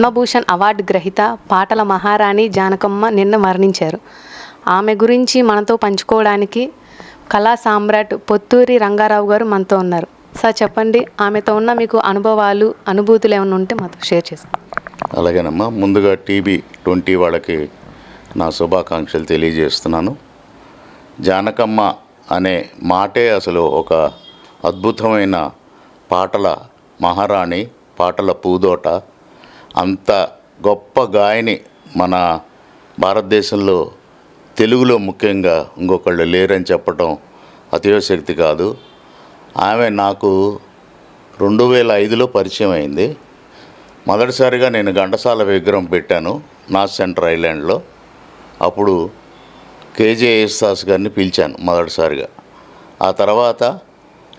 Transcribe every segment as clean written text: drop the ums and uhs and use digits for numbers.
Padma Bhushan award గ్రహీత పాటల మహారాణి జానకమ్మ నిన్న మరణించారు. ఆమె గురించి మనతో పంచుకోవడానికి కళా సామ్రాట్ పొత్తూరి రంగారావు గారు మనతో ఉన్నారు. సార్ చెప్పండి, ఆమెతో ఉన్న మీకు అనుభవాలు, అనుభూతులు ఏమైనా ఉంటే మాతో షేర్ చేసుకోండి. అలాగేనమ్మా, ముందుగా TB20 వాళ్ళకి నా శుభాకాంక్షలు తెలియజేస్తున్నాను. జానకమ్మ అనే మాటే అసలు ఒక అద్భుతమైన పాటల మహారాణి, పాటల పూదోట. అంత గొప్ప గాయని మన భారతదేశంలో, తెలుగులో ముఖ్యంగా ఇంకొకళ్ళు లేరని చెప్పటం అతిశయోక్తి కాదు. ఆమె నాకు 2005లో పరిచయం అయింది. మొదటిసారిగా నేను ఘంటసాల విగ్రహం పెట్టాను నార్త్ సెంటర్ ఐలాండ్లో. అప్పుడు KJ యేసుదాస్ గారిని పిలిచాను మొదటిసారిగా. ఆ తర్వాత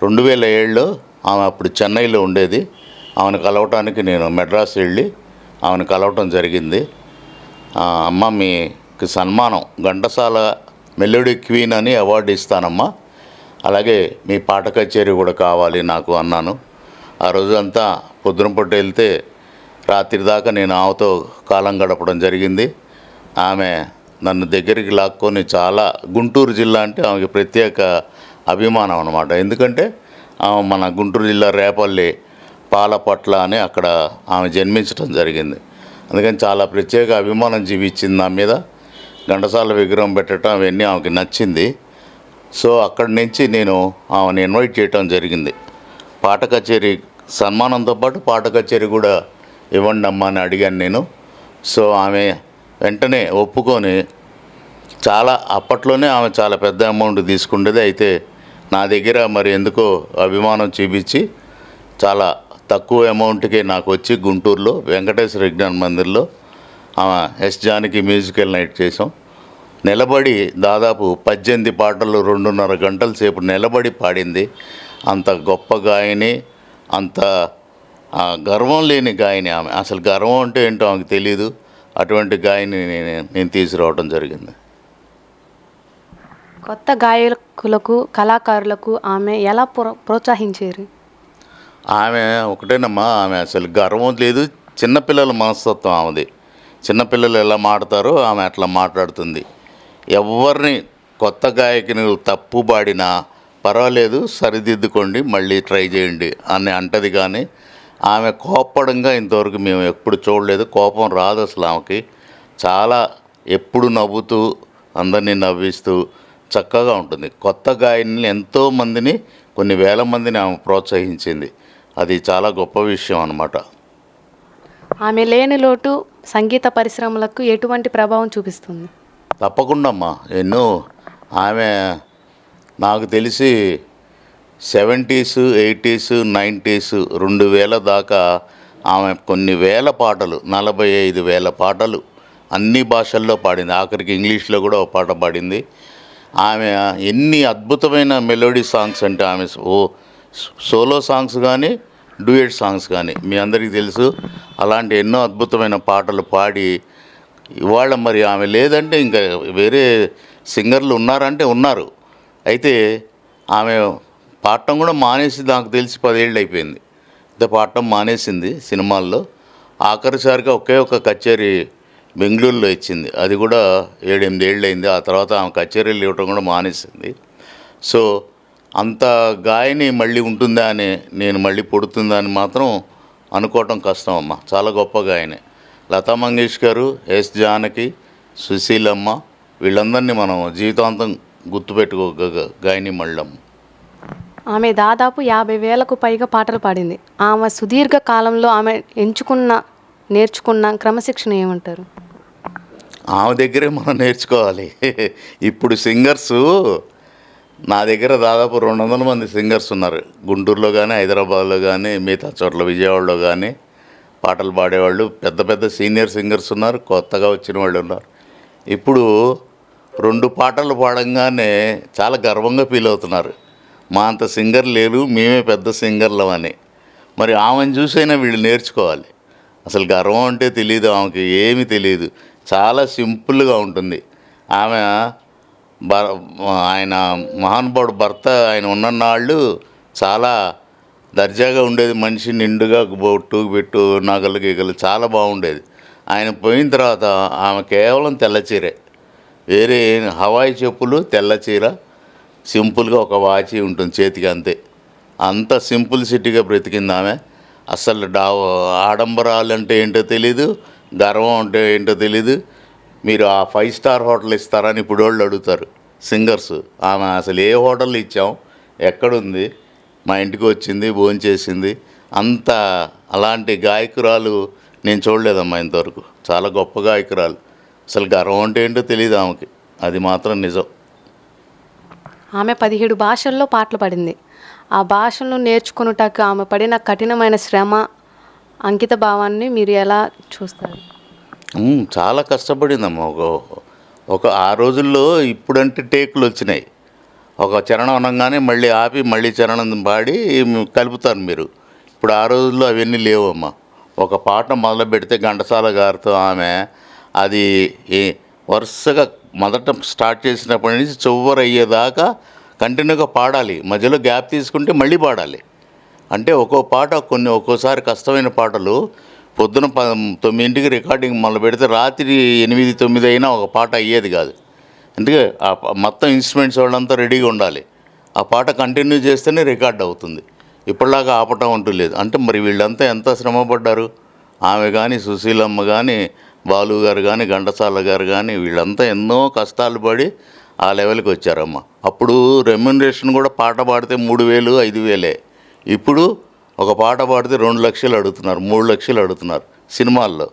2007లో ఆమె అప్పుడు చెన్నైలో ఉండేది. ఆమెను కలవటానికి నేను మెడ్రాస్ వెళ్ళి ఆమెను కలవటం జరిగింది. అమ్మ, మీకు సన్మానం ఘంటసాల మెలోడీ క్వీన్ అని అవార్డు ఇస్తానమ్మా, అలాగే మీ పాట కచేరీ కూడా కావాలి నాకు అన్నాను. ఆ రోజంతా పొద్దున పూట వెళ్తే రాత్రి దాకా నేను ఆమెతో కాలం గడపడం జరిగింది. ఆమె నన్ను దగ్గరికి లాక్కొని, చాలా గుంటూరు జిల్లా అంటే ఆమెకి ప్రత్యేక అభిమానం అన్నమాట. ఎందుకంటే ఆమె మన గుంటూరు జిల్లా రేపల్లి పాలపట్ల అని అక్కడ ఆమె జన్మించడం జరిగింది. అందుకని చాలా ప్రత్యేక అభిమానం జీవించింది నా మీద. ఘంటసాల విగ్రహం పెట్టడం అవన్నీ ఆమెకి నచ్చింది. సో అక్కడి నుంచి నేను ఆమెను ఇన్వైట్ చేయటం జరిగింది. పాట కచేరీ సన్మానంతో పాటు పాట కచేరీ కూడా ఇవ్వండి అమ్మా అని అడిగాను నేను. సో ఆమె వెంటనే ఒప్పుకొని, అప్పట్లోనే ఆమె చాలా పెద్ద అమౌంట్ తీసుకుండేది. అయితే నా దగ్గర మరి ఎందుకో అభిమానం చూపించి చాలా తక్కువ అమౌంట్కే నాకు వచ్చి గుంటూరులో వెంకటేశ్వర విజ్ఞాన మందిర్లో ఆమె ఎస్ జానకి మ్యూజికల్ నైట్ చేసాం. నిలబడి దాదాపు 18 పాటలు 2.5 గంటల సేపు నిలబడి పాడింది. అంత గొప్ప గాయని, అంత గర్వం లేని గాయని ఆమె. అసలు గర్వం అంటే ఏంటో ఆమెకు తెలియదు. అటువంటి గాయని నేను తీసుకురావడం జరిగింది. కొత్త గాయకులకు, కళాకారులకు ఆమె ఎలా ప్రోత్సహించారు? ఆమె ఒకటేనమ్మా, ఆమె అసలు గర్వం లేదు. చిన్నపిల్లల మనస్తత్వం ఆమెది. చిన్నపిల్లలు ఎలా మాట్లాడతారో ఆమె అట్లా మాట్లాడుతుంది. ఎవరిని కొత్త గాయకుని తప్పు పాడినా పర్వాలేదు, సరిదిద్దుకోండి, మళ్ళీ ట్రై చేయండి అని అంటది. కానీ ఆమె కోప్పడంగా ఇంతవరకు మేము ఎప్పుడు చూడలేదు. కోపం రాదు అసలు ఆమెకి. చాలా ఎప్పుడు నవ్వుతూ, అందరినీ నవ్విస్తూ చక్కగా ఉంటుంది. కొత్త గాయని ఎంతోమందిని, కొన్ని వేల మందిని ఆమె ప్రోత్సహించింది. అది చాలా గొప్ప విషయం అన్నమాట. ఆమె లేని లోటు సంగీత పరిశ్రమలకు ఎటువంటి ప్రభావం చూపిస్తుంది? తప్పకుండా అమ్మా. ఆమె నాకు తెలిసి 70s, 80s, 90s 2000 దాకా ఆమె కొన్ని వేల పాటలు, 45,000 పాటలు అన్ని భాషల్లో పాడింది. ఆఖరికి ఇంగ్లీష్లో కూడా ఒక పాట పాడింది. ఆమె ఎన్ని అద్భుతమైన మెలోడీ సాంగ్స్ అంటే, ఆమె సోలో సాంగ్స్ కానీ, డ్యూయట్ సాంగ్స్ కానీ మీ అందరికీ తెలుసు. అలాంటి ఎన్నో అద్భుతమైన పాటలు పాడి, ఇవాళ మరి ఆమె లేదంటే ఇంకా వేరే సింగర్లు ఉన్నారంటే ఉన్నారు. అయితే ఆమె పాడటం కూడా మానేసి నాకు తెలిసి 10 ఏళ్ళు అయిపోయింది. అయితే పాడటం మానేసింది సినిమాల్లో. ఆఖరిసారిగా ఒకే ఒక కచేరీ బెంగళూరులో ఇచ్చింది. అది కూడా 7-8 ఏళ్ళు అయింది. ఆ తర్వాత ఆమె కచేరీలు ఇవ్వటం కూడా మానేసింది. సో అంత గాయని మళ్ళీ ఉంటుందా అని, నేను మళ్ళీ పుడుతుందా అని మాత్రం అనుకోవటం కష్టం అమ్మ. చాలా గొప్ప గాయని. లతా మంగేష్కర్, ఎస్ జానకి, సుశీలమ్మ, వీళ్ళందరినీ మనం జీవితాంతం గుర్తుపెట్టుకో గాయని మళ్ళమ్మ. ఆమె దాదాపు 50,000కు పైగా పాటలు పాడింది. ఆమె సుదీర్ఘ కాలంలో ఆమె నేర్చుకున్న క్రమశిక్షణ ఏమంటారు? ఆమె దగ్గరే మనం నేర్చుకోవాలి. ఇప్పుడు సింగర్సు నా దగ్గర దాదాపు 200 మంది సింగర్స్ ఉన్నారు. గుంటూరులో కానీ, హైదరాబాద్లో కానీ, మిగతా చోట్ల విజయవాడలో కానీ పాటలు పాడేవాళ్ళు. పెద్ద పెద్ద సీనియర్ సింగర్స్ ఉన్నారు, కొత్తగా వచ్చిన వాళ్ళు ఉన్నారు. ఇప్పుడు 2 పాటలు పాడంగానే చాలా గర్వంగా ఫీల్ అవుతున్నారు. మా అంత సింగర్ లేరు, మేమే పెద్ద సింగర్లం అని. మరి ఆమెను చూసైనా వీళ్ళు నేర్చుకోవాలి. అసలు గర్వం అంటే తెలియదు ఆమెకి, ఏమీ తెలియదు. చాలా సింపుల్గా ఉంటుంది ఆమె. ఆయన మహానుభావుడు భర్త ఆయన ఉన్ననాళ్ళు చాలా దర్జాగా ఉండేది, మనిషి నిండుగా బొట్టు పెట్టు నగలు గిగలు చాలా బాగుండేది. ఆయన పోయిన తర్వాత ఆమె కేవలం తెల్ల చీరే, వేరే హవాయి చెప్పులు, తెల్ల చీర, సింపుల్గా ఒక వాచి ఉంటుంది చేతికి, అంతే. అంత సింపుల్సిటీగా బ్రతికింది ఆమె. అసలు ఆడంబరాలు అంటే ఏంటో తెలీదు, గర్వం అంటే ఏంటో తెలీదు. మీరు ఆ 5 స్టార్ హోటల్ ఇస్తారని ఇప్పుడు వాళ్ళు అడుగుతారు సింగర్స్. ఆమె అసలు ఏ హోటల్ ఇచ్చాం, ఎక్కడుంది, మా ఇంటికి వచ్చింది, భోంచేసింది. అంత అలాంటి గాయకురాలు నేను చూడలేదమ్మా ఇంతవరకు. చాలా గొప్ప గాయకురాలు. అసలు గర్వం అంటే ఏంటో తెలియదు ఆమెకి, అది మాత్రం నిజం. ఆమె 17 భాషల్లో పాటలు పాడింది. ఆ భాషలను నేర్చుకున్నటకు ఆమె పడిన కఠినమైన శ్రమ, అంకిత భావాన్ని మీరు ఎలా చూస్తారు? చాలా కష్టపడిందమ్మా. ఒక ఆ రోజుల్లో ఇప్పుడంటే టేకులు వచ్చినాయి. ఒక చరణం అనగానే మళ్ళీ ఆపి మళ్ళీ చరణం పాడి కలుపుతారు మీరు. ఇప్పుడు ఆ రోజుల్లో అవన్నీ లేవమ్మా. ఒక పాట మొదలు పెడితే ఘంటసాల గారితో ఆమె అది వరుసగా మొదట స్టార్ట్ చేసినప్పటి నుంచి చివరి అయ్యేదాకా కంటిన్యూగా పాడాలి. మధ్యలో గ్యాప్ తీసుకుంటే మళ్ళీ పాడాలి. అంటే ఒక్కో పాట ఒక్కోసారి కష్టమైన పాటలు పొద్దున 9ంటికి రికార్డింగ్ మొదలు పెడితే రాత్రి 8, 9 అయినా ఒక పాట అయ్యేది కాదు. అందుకే మొత్తం ఇన్స్ట్రుమెంట్స్ వాళ్ళంతా రెడీగా ఉండాలి. ఆ పాట కంటిన్యూ చేస్తేనే రికార్డ్ అవుతుంది. ఇప్పటిలాగా ఆపటం అంటూ లేదు. అంటే మరి వీళ్ళంతా ఎంత శ్రమపడ్డారు. ఆమె కానీ, సుశీలమ్మ కానీ, బాలు గారు కానీ, ఘంటసాల గారు కానీ, వీళ్ళంతా ఎన్నో కష్టాలు పడి ఆ లెవెల్కి వచ్చారమ్మ. అప్పుడు రెమ్యునరేషన్ కూడా పాట పాడితే 3,000, 5,000. ఇప్పుడు ఒక పాట పాడితే 2 లక్షలు అడుగుతున్నారు, 3 లక్షలు అడుగుతున్నారు సినిమాల్లో.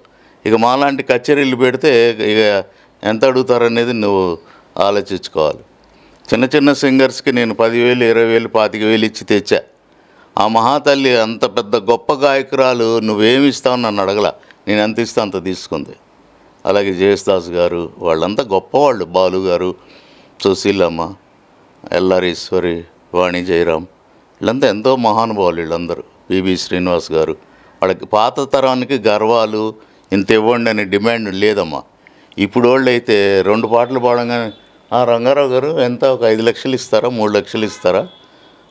ఇక మాలాంటి కచేరీలు పెడితే ఇక ఎంత అడుగుతారనేది నువ్వు ఆలోచించుకోవాలి. చిన్న చిన్న సింగర్స్కి నేను 10,000, 20,000, 25,000 ఇచ్చి తెచ్చా. ఆ మహాతల్లి అంత పెద్ద గొప్ప గాయకురాలు నువ్వేమి ఇస్తావు నన్ను అడగల. నేను ఎంత ఇస్తే అంత తీసుకుంది. అలాగే జయసుదాస్ గారు వాళ్ళంతా గొప్పవాళ్ళు. బాలు గారు, సుశీలమ్మ, ఎల్లారీశ్వరి, వాణి జయరాం, వీళ్ళంతా ఎంతో మహానుభావులు. వీళ్ళందరూ పిబి శ్రీనివాస్ గారు. వాళ్ళకి పాత తరానికి గర్వాలు ఇంత ఇవ్వండి అనే డిమాండ్ లేదమ్మా. ఇప్పుడు వాళ్ళు అయితే 2 పాటలు పాడంగానే రంగారావు గారు ఎంత, ఒక 5 లక్షలు ఇస్తారా, 3 లక్షలు ఇస్తారా,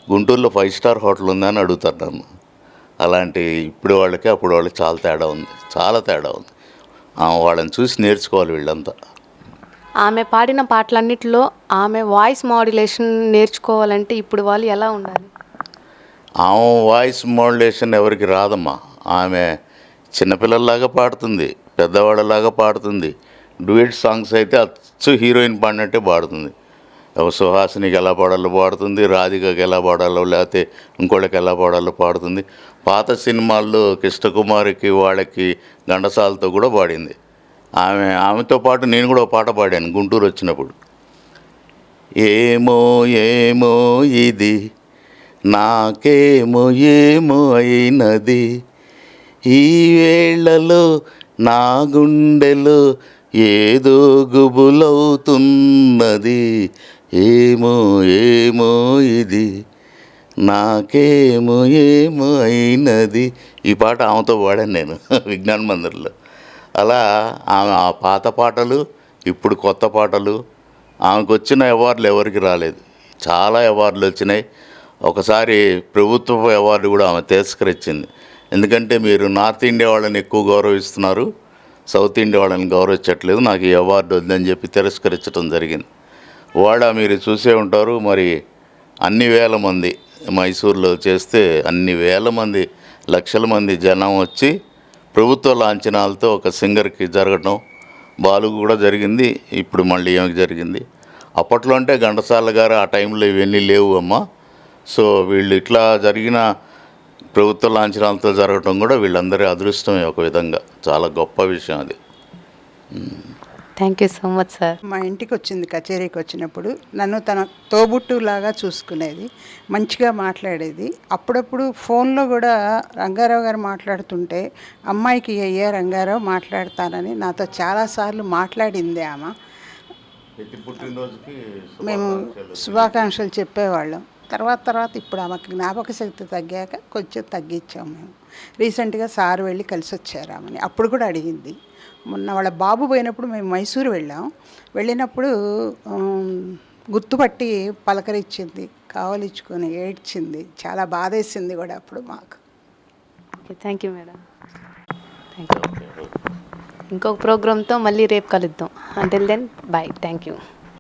గుంటూరులో 5 స్టార్ హోటల్ ఉందా అని అడుగుతారు నన్ను. అలాంటి ఇప్పుడు వాళ్ళకి అప్పుడు వాళ్ళకి చాలా తేడా ఉంది, చాలా తేడా ఉంది. వాళ్ళని చూసి నేర్చుకోవాలి వీళ్ళంతా. ఆమె పాడిన పాటలన్నిటిలో ఆమె వాయిస్ మాడ్యులేషన్ నేర్చుకోవాలంటే ఇప్పుడు వాళ్ళు ఎలా ఉండాలి? ఆమె వాయిస్ మాడ్యులేషన్ ఎవరికి రాదమ్మా. ఆమె చిన్నపిల్లల్లాగా పాడుతుంది, పెద్దవాళ్ళలాగా పాడుతుంది. డ్యూయట్ సాంగ్స్ అయితే అచ్చు హీరోయిన్ పాడినట్టే పాడుతుంది. సుహాసినికి ఎలా పాడాలో పాడుతుంది, రాధికకి ఎలా పాడాలో, లేకపోతే ఇంకోళ్ళకి ఎలా పాడాలో పాడుతుంది. పాత సినిమాల్లో కృష్ణకుమారికి వాళ్ళకి ఘంటసాలతో కూడా పాడింది. ఆమెతో పాటు నేను కూడా ఒక పాట పాడాను గుంటూరు వచ్చినప్పుడు. ఏమో ఏమో ఇది నాకేమో ఏమో అయినది, ఈ వేళలో నా గుండెలో ఏదో గుబులవుతున్నది, ఏమో ఏమో ఇది నాకేమో ఏమో అయినది. ఈ పాట ఆమెతో పాడాను నేను విజ్ఞాన్ మందిర్లో. అలా ఆమె ఆ పాత పాటలు, ఇప్పుడు కొత్త పాటలు. ఆమెకు వచ్చిన అవార్డులు ఎవరికి రాలేదు. చాలా అవార్డులు వచ్చినాయి. ఒకసారి ప్రభుత్వ అవార్డు కూడా ఆమె తిరస్కరించింది. ఎందుకంటే మీరు నార్త్ ఇండియా వాళ్ళని ఎక్కువ గౌరవిస్తున్నారు, సౌత్ ఇండియా వాళ్ళని గౌరవించట్లేదు, నాకు ఈ అవార్డు వద్దని చెప్పి తిరస్కరించడం జరిగింది. మీరు చూసే ఉంటారు. మరి అన్ని వేల మంది మైసూర్లో చేస్తే అన్ని వేల మంది, లక్షల మంది జనం వచ్చి ప్రభుత్వ లాంఛనాలతో ఒక సింగర్కి జరగటం, బాలు కూడా జరిగింది, ఇప్పుడు మళ్ళీ ఏమికి జరిగింది. అప్పట్లో అంటే ఘంటసాల గారు ఆ టైంలో ఇవన్నీ లేవు అమ్మా. సో వీళ్ళు ఇట్లా జరిగిన ప్రభుత్వ లాంఛనాలతో జరగటం కూడా వీళ్ళందరి అదృష్టమే ఒక విధంగా. చాలా గొప్ప విషయం అది. Thank you so much sir. మా ఇంటికి వచ్చింది, కచేరీకి వచ్చినప్పుడు నన్ను తన తోబుట్టులాగా చూసుకునేది, మంచిగా మాట్లాడేది. అప్పుడప్పుడు ఫోన్లో కూడా రంగారావు గారు మాట్లాడుతుంటే అమ్మాయికి అయ్యా రంగారావు మాట్లాడతానని నాతో చాలాసార్లు మాట్లాడింది ఆమె. మేము శుభాకాంక్షలు చెప్పేవాళ్ళం. తర్వాత ఇప్పుడు ఆమెకు జ్ఞాపక శక్తి తగ్గాక కొంచెం తగ్గించాము మేము. రీసెంట్గా సార్ వెళ్ళి కలిసి వచ్చారు ఆమెని. అప్పుడు కూడా అడిగింది. మొన్న వాళ్ళ బాబు పోయినప్పుడు మేము మైసూరు వెళ్ళినప్పుడు గుర్తుపట్టి పలకరించింది, కావలించుకొని ఏడ్చింది. చాలా బాధేసింది కూడా అప్పుడు మాకు. Okay, thank you madam. Thank you. ఇంకొక ప్రోగ్రామ్తో మళ్ళీ రేపు కలుద్దాం. Until then bye. Thank you.